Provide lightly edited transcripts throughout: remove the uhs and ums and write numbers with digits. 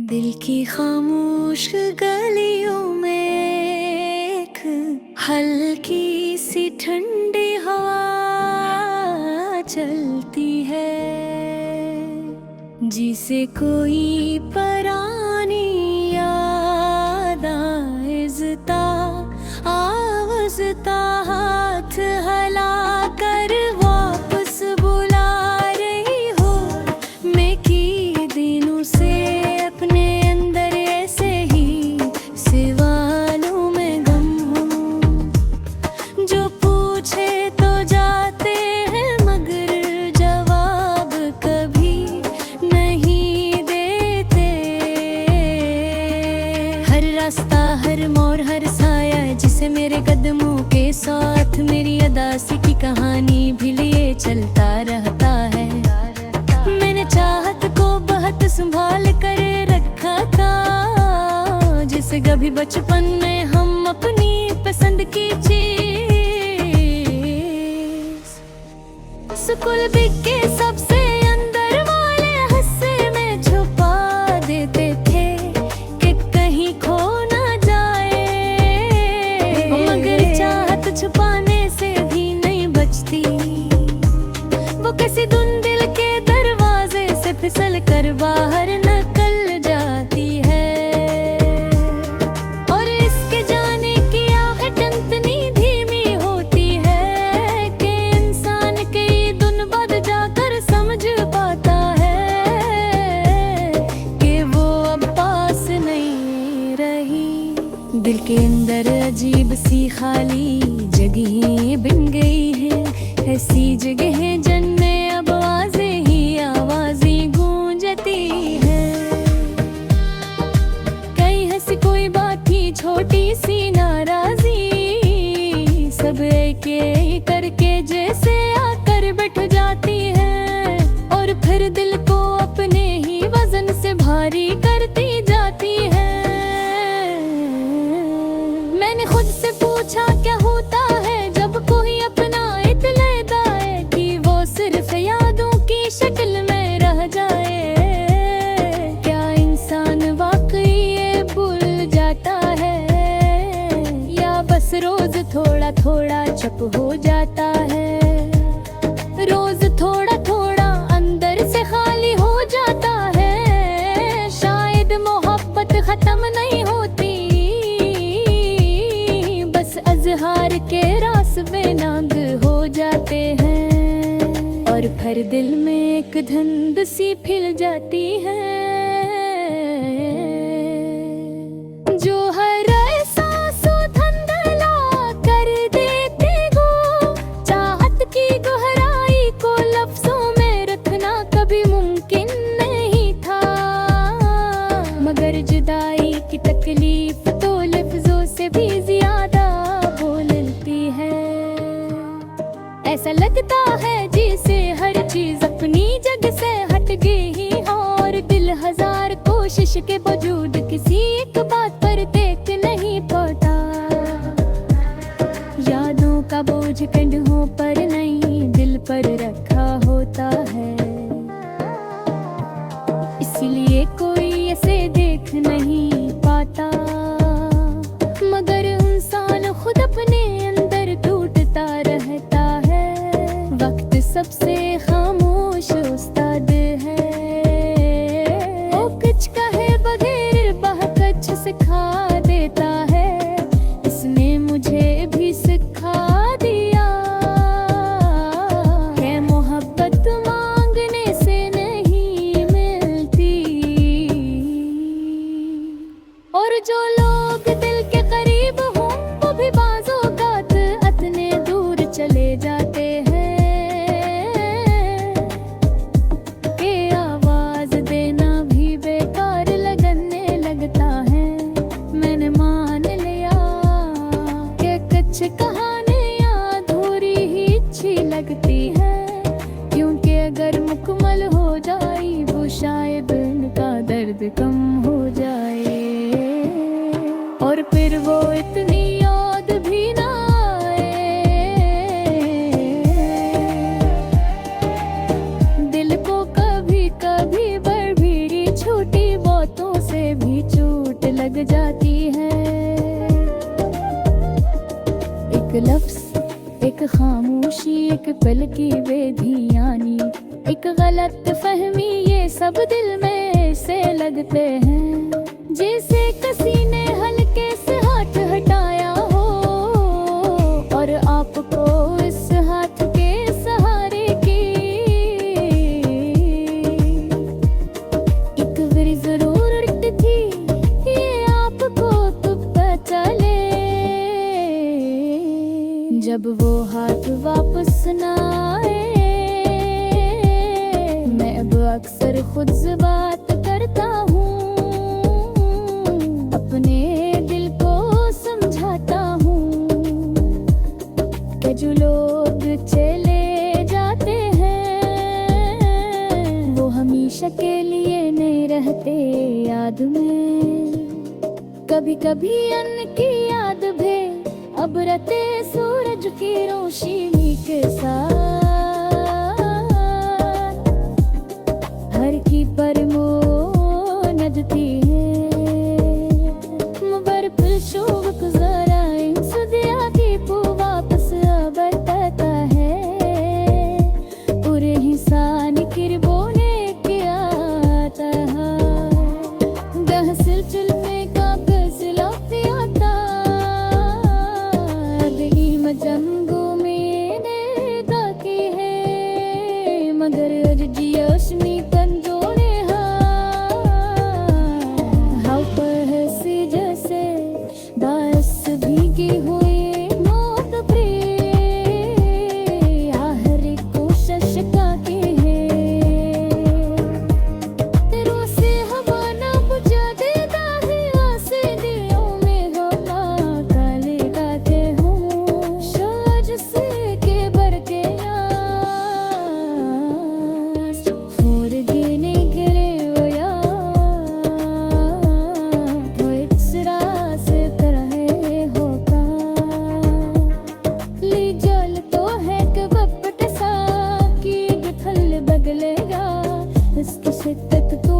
दिल की खामोश गलियों में एक हल्की सी ठंडी हवा चलती है, जिसे कोई परानी याद आइज़ता आवाज़ता हाथ हिला कर वापस बुला रही हो। मैं की दिनों से अपने अंदर ऐसे ही सवालों में गम हूँ, जो पूछे तो जाते हैं मगर जवाब कभी नहीं देते। हर रास्ता हर मोड़ हर साया जिसे मेरे कदमों के साथ मेरी अदासी की कहानी भी लिए चलता रहता है। मैंने चाहत को बहुत संभाल कर रखा था, जिसे कभी बचपन में हम अपनी पसंद की चीज स्कूल बिके सबसे अंदर वाले हिस्से में छुपा देते थे कि कहीं खो ना जाए, मगर चाहत छुपाने से भी नहीं बचती। वो किसी धुंधल के दरवाजे से फिसल कर बाहर निकल जाती है, और इसके जाने की आहट इतनी धीमी होती है कि इंसान कई दिन बाद जाकर समझ पाता है कि वो अब पास नहीं रही। दिल के अंदर अजीब सी खाली जगहें बन गई है, ऐसी जगहें जिनमें अब आवाज़ें ही आवाज़ें गूंजती है। कहीं हंसी कोई बात ही छोटी सी नाराज़ी सब एक एक करके जैसे आकर बैठ जाती है, और फिर दिल को अपने ही वजन से भारी करती जाती है। मैंने खुद से पूछा क्या होता है जब कोई अपना इतलेता है कि वो सिर्फ यादों की शक्ल में रह जाए। क्या इंसान वाकई ये भूल जाता है, या बस रोज थोड़ा थोड़ा चुप हो जाता है। रोज थोड़ा थोड़ा अंदर से खाली हो जाता है, शायद मोहब्बत खत्म नहीं होती, बस अजहार के रास्ते नांग हो जाते हैं, और फिर दिल में एक धुंध सी फैल जाती है, जो हर एहसास धुंधला कर देते हो। चाहत की गहराई को लफ्जों में रखना कभी मुमकिन नहीं था, मगर जुदाई की तकलीफ तो लफ्जों से भी ज्यादा बोलती है। ऐसा लगता है जैसे हर चीज अपनी जगह से हट गई, और दिल हजार कोशिश के बावजूद किसी एक बात पर देख नहीं पाता। यादों का बोझ कंधों पर नहीं दिल पर रखा होता है, इसलिए कोई ऐसे देख नहीं पाता, मगर इंसान खुद अपने अंदर टूटता रहता है। वक्त सबसे खामोश उस्ताद है, वो कुछ कहे बगैर बहुत सिखा देता है। इसने मुझे भी सिखा दिया कि मोहब्बत मांगने से नहीं मिलती, और जो लोग दिल के करीब हों वो भी बाज़ोक़ात इतने दूर चले जाते हैं कि आवाज देना भी बेकार लगने लगता है। मैंने मान लिया कि कुछ कहानियां अधूरी ही अच्छी लगती है, क्योंकि अगर मुकम्मल हो जाए वो शायद उनका दर्द कम हो जाए, और फिर वो इतनी याद भी ना आए। दिल को कभी कभी बड़ी छोटी बातों से लग जाती है। एक लफ्ज़, एक खामोशी, एक पल की बेधियानी, एक गलत फहमी, ये सब दिल में से लगते हैं। जैसे किसी ने हल्के से हाथ हटाया हो और आपको इस हाथ के सहारे की एक बारी जरूरत थी, ये आपको तो पता चले। जब वो हाथ वापस ना आए, मैं अब अक्सर खुद से बात करता हूँ, अपने दिल को समझाता हूँ कि जो लोग चले जाते हैं वो हमेशा के लिए नहीं रहते याद में। कभी कभी अन्न की याद भी अब रहते सूरज की रोशनी के साथ, हर की परमो नजती है। मबर शोक गुजारा इन सुदिया की पू वापस बरतता है, पूरे हिसान किरबोने के आता है। दह सिलचुल में कागज लौटी आता, अगली मजंगू में ने दाकी है, मगर अजजियोशनी कंजोड़े हाउ पर हसी जैसे दास भीगी हुई मौत प्रिय, आहरी कोशिश का की है। रोसे हवा ना बुझा देता है, आसे दिलों में होता काले गाते हूँ, शाज से के बर के आस फूर गिने गिरे वो यार, वो इक्सरा से तरह होता ली जल तो है कि बपट सा की गथल बगलेगा, इसकी शिद्दत तो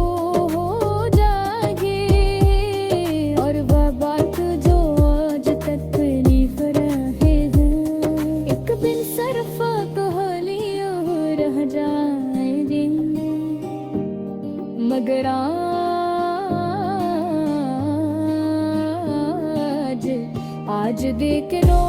हो जाएगी, और वह बात जो आज तकलीफ रहे हैं, एक बिन सरफा कहालियों रह जाएगी। मगर आज आज देख लो